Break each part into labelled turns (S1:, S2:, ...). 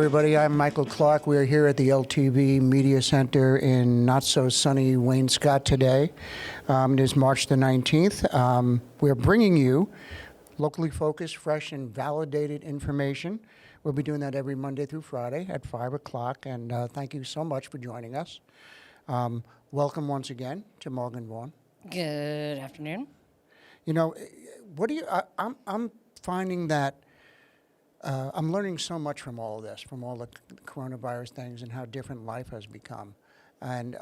S1: everybody. I'm Michael Clark. We're here at the LTV Media Center in not-so-sunny Wayne-Scott today. It is March the 19th. We're bringing you locally focused, fresh, and validated information. We'll be doing that every Monday through Friday at 5 o'clock, and thank you so much for joining us. Welcome once again to Morgan Vaughan.
S2: Good afternoon.
S1: You know, what do you? I'm finding that I'm learning so much from all of this, from all the coronavirus things and how different life has become. And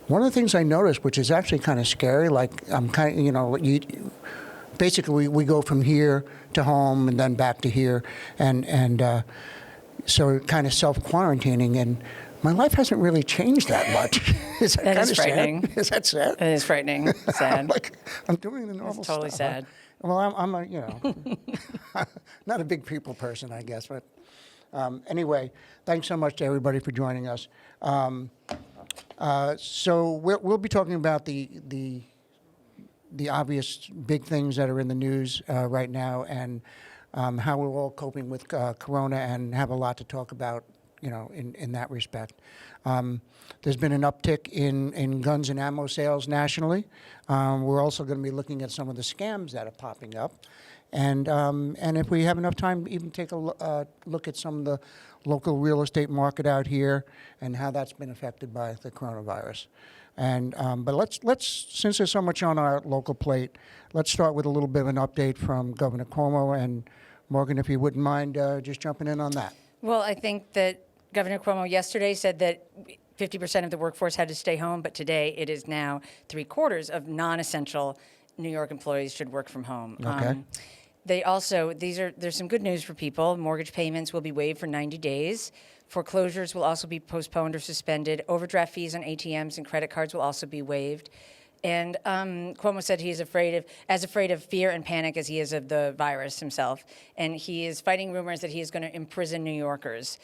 S1: one of the things I noticed, which is actually kind of scary, like I'm kind of, you know, basically we go from here to home and then back to here, and so kind of self-quarantining, and my life hasn't really changed that much. Is that
S2: That
S1: kind
S2: is
S1: of
S2: frightening.
S1: sad? Is that sad?
S2: It is frightening. Sad.
S1: I'm doing the normal
S2: It's totally
S1: stuff.
S2: sad.
S1: Well, I'm a, you know, not a big people person, I guess. But anyway, thanks so much to everybody for joining us. So we'll be talking about the obvious big things that are in the news right now, and how we're all coping with Corona, and have a lot to talk about, you know, in that respect. There's been an uptick in guns and ammo sales nationally. We're also going to be looking at some of the scams that are popping up. And if we have enough time, even take a look at some of the local real estate market out here and how that's been affected by the coronavirus. And but let's since there's so much on our local plate, let's start with a little bit of an update from Governor Cuomo. And Morgan, if you wouldn't mind just jumping in on that.
S2: Well, I think that Governor Cuomo yesterday said that 50% of the workforce had to stay home, but today it is now 3/4 of non-essential New York employees should work from home.
S1: Okay.
S2: They also, there's some good news for people. Mortgage payments will be waived for 90 days. Foreclosures will also be postponed or suspended. Overdraft fees on ATMs and credit cards will also be waived. And Cuomo said he is as afraid of fear and panic as he is of the virus himself. And he is fighting rumors that he is going to imprison New Yorkers.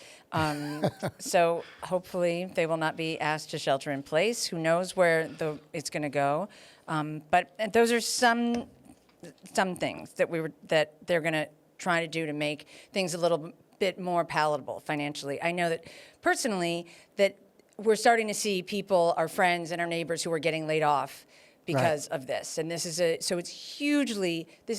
S2: So hopefully they will not be asked to shelter in place. Who knows where it's going to go? But those are some things that they're going to try to do to make things a little bit more palatable financially. I know that personally that we're starting to see people, our friends and our neighbors, who are getting laid off because of this. And this is this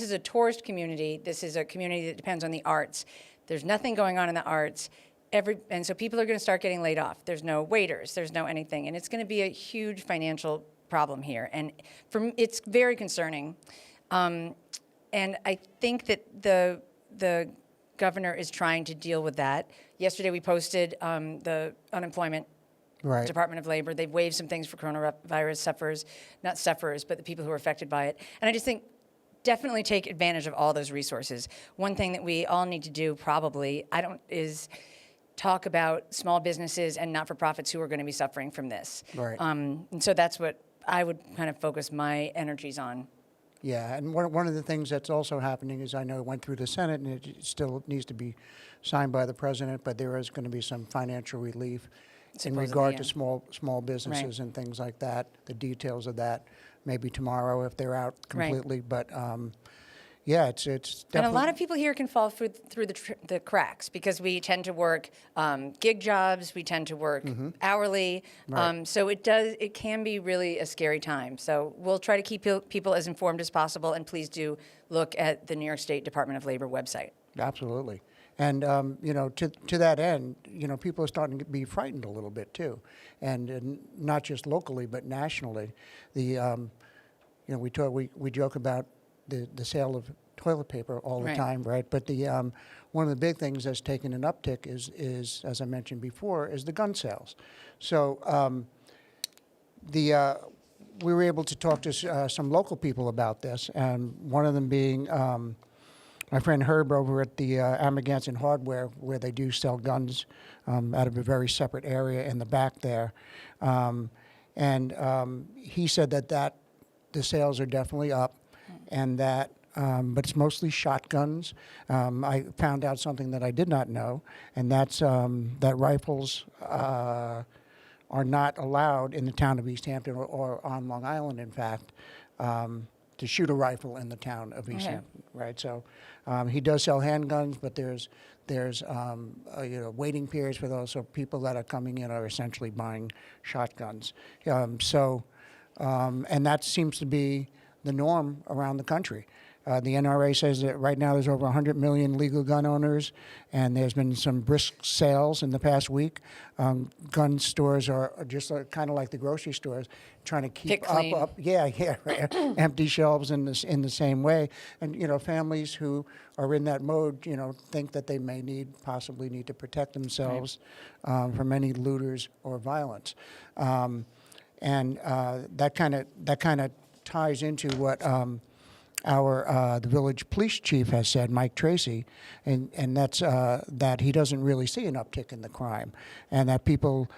S2: is a tourist community. This is a community that depends on the arts. There's nothing going on in the arts. And so people are going to start getting laid off. There's no waiters. There's no anything. And it's going to be a huge financial problem here. And it's very concerning. And I think that the governor is trying to deal with that. Yesterday we posted the unemployment Department of Labor. They've waived some things for coronavirus sufferers, not sufferers, but the people who are affected by it. And I just think definitely take advantage of all those resources. One thing that we all need to do probably, is talk about small businesses and not-for-profits who are going to be suffering from this.
S1: Right.
S2: And so that's what I would kind of focus my energies on.
S1: Yeah, and one of the things that's also happening is, I know it went through the Senate and it still needs to be signed by the president, but there is going to be some financial relief in regard to small businesses and things like that. The details of that maybe tomorrow if they're out completely. But yeah, it's definitely.
S2: And a lot of people here can fall through the cracks because we tend to work gig jobs. We tend to work hourly.
S1: Right.
S2: So it can be really a scary time. So we'll try to keep people as informed as possible. And please do look at the New York State Department of Labor website.
S1: Absolutely. And, you know, to that end, you know, people are starting to be frightened a little bit too. And not just locally, but nationally. You know, we joke about the sale of toilet paper all the time, right? But one of the big things that's taken an uptick is, as I mentioned before, is the gun sales. So we were able to talk to some local people about this, and one of them being my friend Herb over at the Amagansett Hardware, where they do sell guns out of a very separate area in the back there. And he said that the sales are definitely up, and that, but it's mostly shotguns. I found out something that I did not know, and that's that rifles are not allowed in the town of East Hampton or on Long Island, in fact, to shoot a rifle in the town of East
S2: Okay.
S1: Hampton, right? So he does sell handguns, but there's waiting periods for those. So people that are coming in are essentially buying shotguns. And that seems to be the norm around the country. The NRA says that right now there's over 100 million legal gun owners, and there's been some brisk sales in the past week. Gun stores are just kind of like the grocery stores, trying to keep
S2: Pick clean.
S1: up. Yeah, right. Empty shelves in the same way. And families who are in that mode, think that they may possibly need to protect themselves from any looters or violence. And that kind of ties into what the village police chief has said, Mike Tracy, and that's that he doesn't really see an uptick in the crime, and that people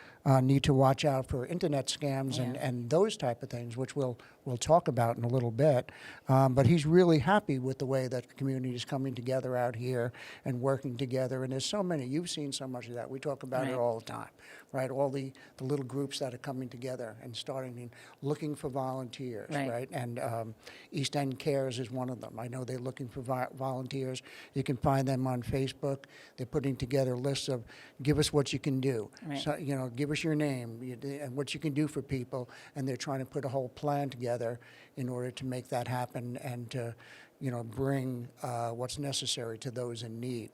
S1: need to watch out for internet scams and those type of things, which we'll talk about in a little bit. But he's really happy with the way that the community is coming together out here and working together. And there's so many. You've seen so much of that. We talk about it all the time, right? All the little groups that are coming together and starting and looking for volunteers, right? And East End Cares is one of them. I know they're looking for volunteers. You can find them on Facebook. They're putting together lists of, give us what you can do. So, give us your name and what you can do for people. And they're trying to put a whole plan together in order to make that happen and to, bring what's necessary to those in need.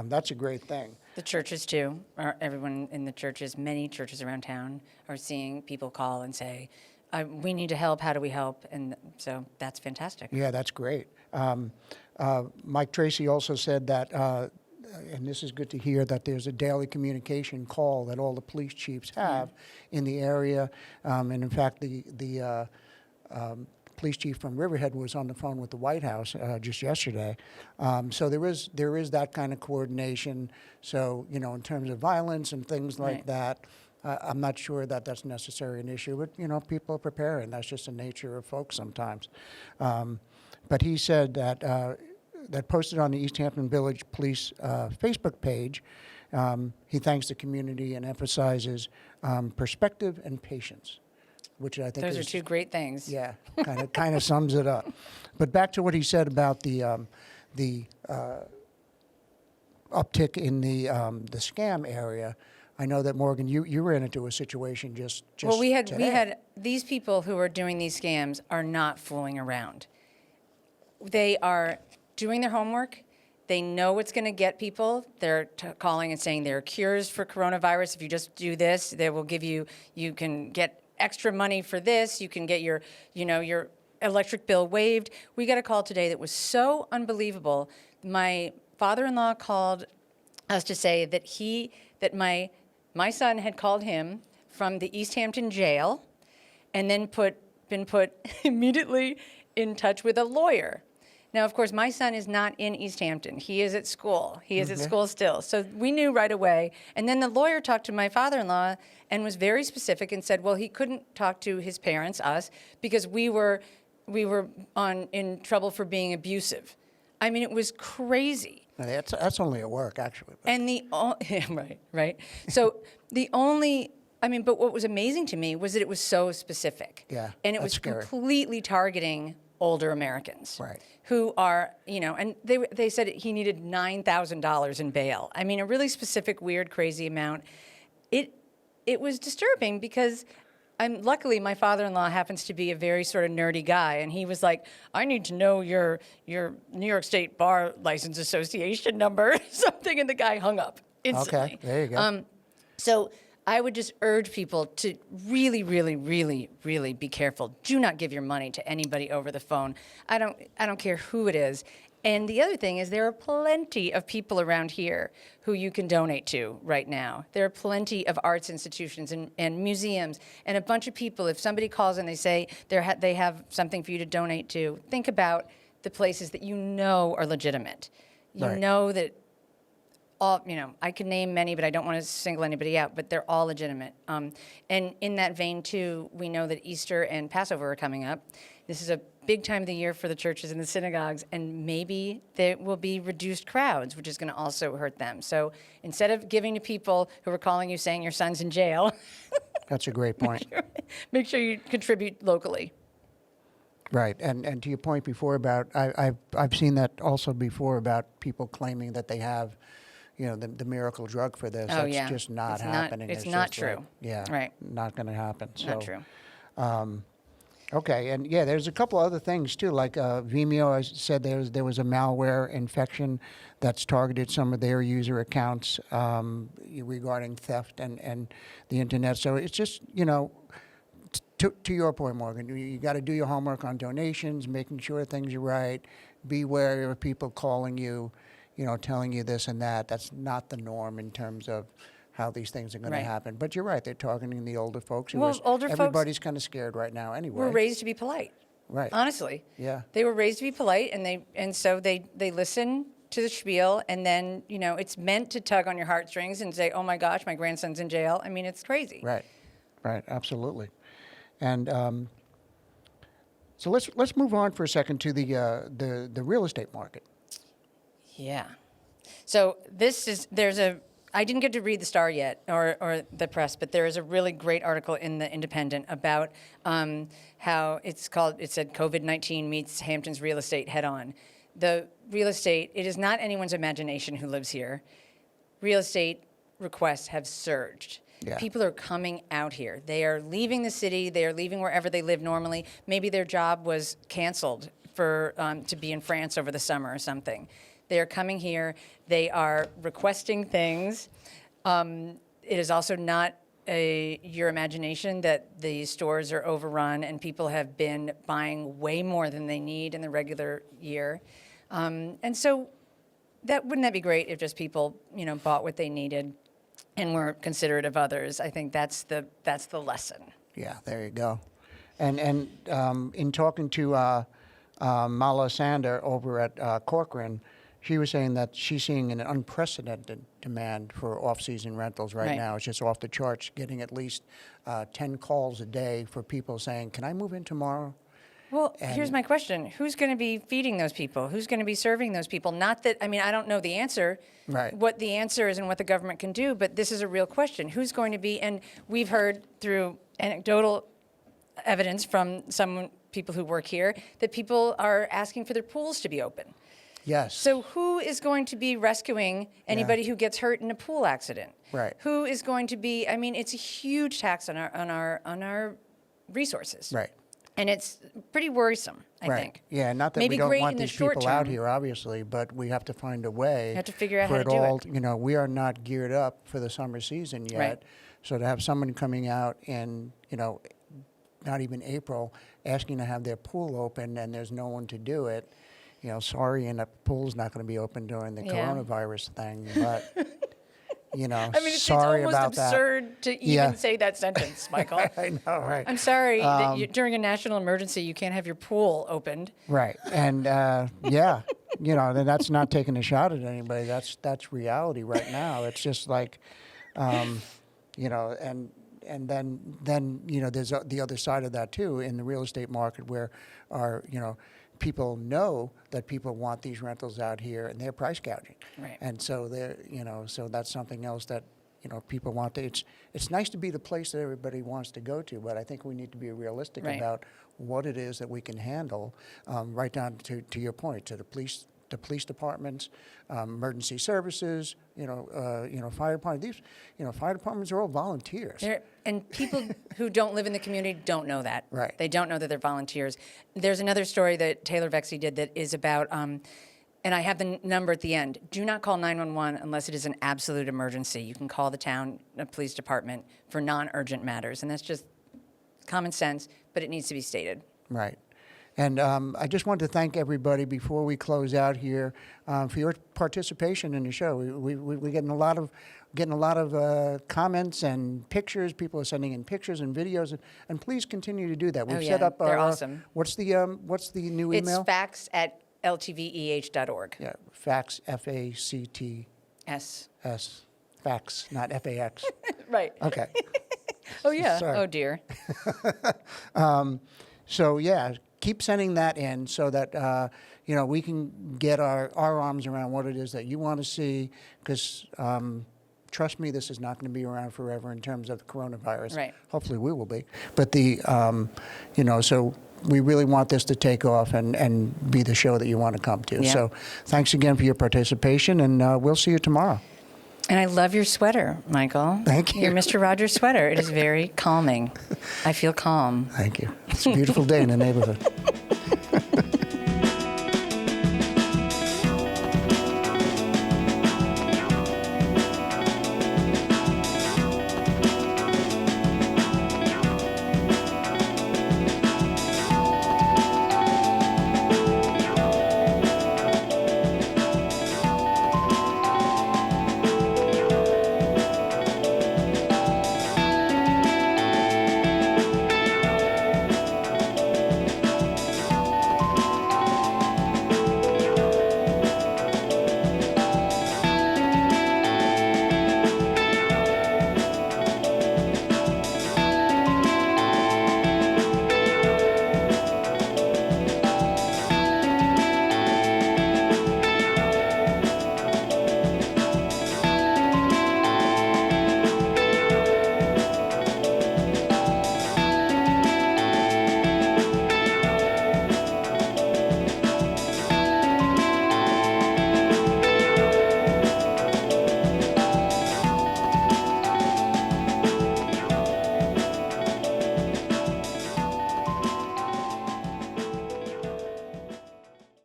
S1: That's a great thing.
S2: The churches too, everyone in the churches, many churches around town are seeing people call and say, we need to help, how do we help? And so that's fantastic.
S1: Yeah, that's great. Mike Tracy also said that, and this is good to hear, that there's a daily communication call that all the police chiefs have in the area. And in fact, the police chief from Riverhead was on the phone with the White House just yesterday. So there is that kind of coordination. So, in terms of violence and things like that, I'm not sure that that's necessarily an issue, but, people are preparing. That's just the nature of folks sometimes. But he said that posted on the East Hampton Village Police Facebook page, he thanks the community and emphasizes perspective and patience, which I think
S2: Those are two great things.
S1: Yeah, kind of sums it up. But back to what he said about the uptick in the scam area. I know that, Morgan, you ran into a situation just
S2: Well, we had
S1: today.
S2: these people who are doing these scams are not fooling around. They are doing their homework. They know what's going to get people. They're calling and saying there are cures for coronavirus. If you just do this, they will give you can get extra money for this. You can get your electric bill waived. We got a call today that was so unbelievable. My father-in-law called us to say that my son had called him from the East Hampton jail and then been put immediately in touch with a lawyer. Now, of course, my son is not in East Hampton. He is at school. He is at school still. So we knew right away. And then the lawyer talked to my father-in-law and was very specific and said, well, he couldn't talk to his parents, us, because we were in trouble for being abusive. I mean, it was crazy.
S1: That's only at work, actually.
S2: And right. So but what was amazing to me was that it was so specific.
S1: Yeah,
S2: And it
S1: that's
S2: was
S1: scary.
S2: completely targeting older Americans.
S1: Right.
S2: Who are, and they said he needed $9,000 in bail. I mean, a really specific, weird, crazy amount. It was disturbing because luckily my father-in-law happens to be a very sort of nerdy guy, and he was like, I need to know your New York State Bar License Association number, something, and the guy hung up instantly.
S1: Okay, there you go.
S2: So I would just urge people to really, really, really, really be careful. Do not give your money to anybody over the phone. I don't care who it is. And the other thing is there are plenty of people around here who you can donate to right now. There are plenty of arts institutions and museums and a bunch of people. If somebody calls and they say they have something for you to donate to, think about the places that you know are legitimate. You know that I could name many, but I don't want to single anybody out, but they're all legitimate. And in that vein, too, we know that Easter and Passover are coming up. This is a big time of the year for the churches and the synagogues, and maybe there will be reduced crowds, which is going to also hurt them. So instead of giving to people who are calling you saying your son's in jail,
S1: That's a great point.
S2: make sure you contribute locally.
S1: Right, and to your point before about, I've seen that also before about people claiming that they have, the miracle drug for this.
S2: Oh,
S1: That's
S2: yeah.
S1: just not happening.
S2: It's not
S1: just like,
S2: true.
S1: yeah,
S2: Right.
S1: not going to happen.
S2: Not
S1: So,
S2: true.
S1: okay, and yeah, there's a couple other things too. Like Vimeo has said there was a malware infection that's targeted some of their user accounts regarding theft and the internet. So it's just to your point, Morgan, you got to do your homework on donations, making sure things are right. Be wary of people calling you, telling you this and that. That's not the norm in terms of how these things are going
S2: Right.
S1: to happen. But you're right; they're targeting the older folks.
S2: Well, older folks
S1: everybody's kind of scared right now, anyway.
S2: were raised to be polite.
S1: Right.
S2: Honestly.
S1: Yeah.
S2: They were raised to be polite, and so they listen to the spiel, and then it's meant to tug on your heartstrings and say, "Oh my gosh, my grandson's in jail." I mean, it's crazy.
S1: Right. Right. Absolutely. And so let's move on for a second to the real estate market.
S2: Yeah. So I didn't get to read the Star yet or the press, but there is a really great article in the Independent about how it said COVID-19 meets Hampton's real estate head on. The real estate, it is not anyone's imagination who lives here. Real estate requests have surged.
S1: Yeah.
S2: People are coming out here. They are leaving the city. They are leaving wherever they live normally. Maybe their job was canceled to be in France over the summer or something. They are coming here. They are requesting things. It is also not your imagination that the stores are overrun and people have been buying way more than they need in the regular year. And so wouldn't that be great if just people, bought what they needed and were considerate of others? I think that's the lesson.
S1: Yeah, there you go. And in talking to Mala Sander over at Corcoran, she was saying that she's seeing an unprecedented demand for off-season rentals right now. It's just off the charts, getting at least 10 calls a day for people saying, "Can I move in tomorrow?"
S2: Well, here's my question. Who's going to be feeding those people? Who's going to be serving those people? Not that, I don't know the answer,
S1: Right.
S2: what the answer is and what the government can do, but this is a real question. Who's going to be, and we've heard through anecdotal evidence from some people who work here that people are asking for their pools to be open.
S1: Yes.
S2: So who is going to be rescuing anybody who gets hurt in a pool accident?
S1: Right.
S2: Who is going to be, it's a huge tax on our resources.
S1: Right.
S2: And it's pretty worrisome, I think.
S1: Yeah, not that
S2: Maybe
S1: we don't
S2: great
S1: want
S2: in the
S1: these
S2: short
S1: people out
S2: term.
S1: here, obviously, but we have to find a way.
S2: You have to figure out
S1: for
S2: how to do
S1: all,
S2: it.
S1: we are not geared up for the summer season yet.
S2: Right.
S1: So to have someone coming out in, not even April, asking to have their pool open and there's no one to do it, sorry, and the pool's not going to be open during the
S2: Yeah.
S1: coronavirus thing, but,
S2: It's
S1: sorry
S2: almost
S1: about that.
S2: absurd to even say that sentence, Michael.
S1: I know, right.
S2: I'm sorry that during a national emergency you can't have your pool opened.
S1: Right, and then that's not taking a shot at anybody. That's reality right now. It's just like, and then there's the other side of that too in the real estate market where people know that people want these rentals out here and they're price gouging.
S2: Right.
S1: And so so that's something else that people want to. It's nice to be the place that everybody wants to go to, but I think we need to be realistic
S2: Right.
S1: about what it is that we can handle, right down to your point, to the police departments, emergency services, fire departments. These, fire departments are all volunteers.
S2: And people who don't live in the community don't know that.
S1: Right.
S2: They don't know that they're volunteers. There's another story that Taylor Vexey did that is about, and I have the number at the end. Do not call 911 unless it is an absolute emergency. You can call the town police department for non-urgent matters, and that's just common sense, but it needs to be stated.
S1: Right. And I just wanted to thank everybody before we close out here for your participation in the show. We're getting a lot of comments and pictures. People are sending in pictures and videos, and please continue to do that. We've set up
S2: they're awesome.
S1: What's the new email?
S2: It's facts@ltveh.org.
S1: Yeah, fax, FACTS, fax, not FAX.
S2: Right.
S1: Okay.
S2: Oh, yeah.
S1: Sorry.
S2: Oh, dear.
S1: So yeah, keep sending that in so that we can get our arms around what it is that you want to see. Because trust me, this is not going to be around forever in terms of the coronavirus.
S2: Right.
S1: Hopefully, we will be. But so we really want this to take off and be the show that you want to come to.
S2: Yeah.
S1: So thanks again for your participation, and we'll see you tomorrow.
S2: And I love your sweater, Michael.
S1: Thank you.
S2: Your Mr. Rogers sweater. It is very calming. I feel calm.
S1: Thank you. It's a beautiful day in the neighborhood.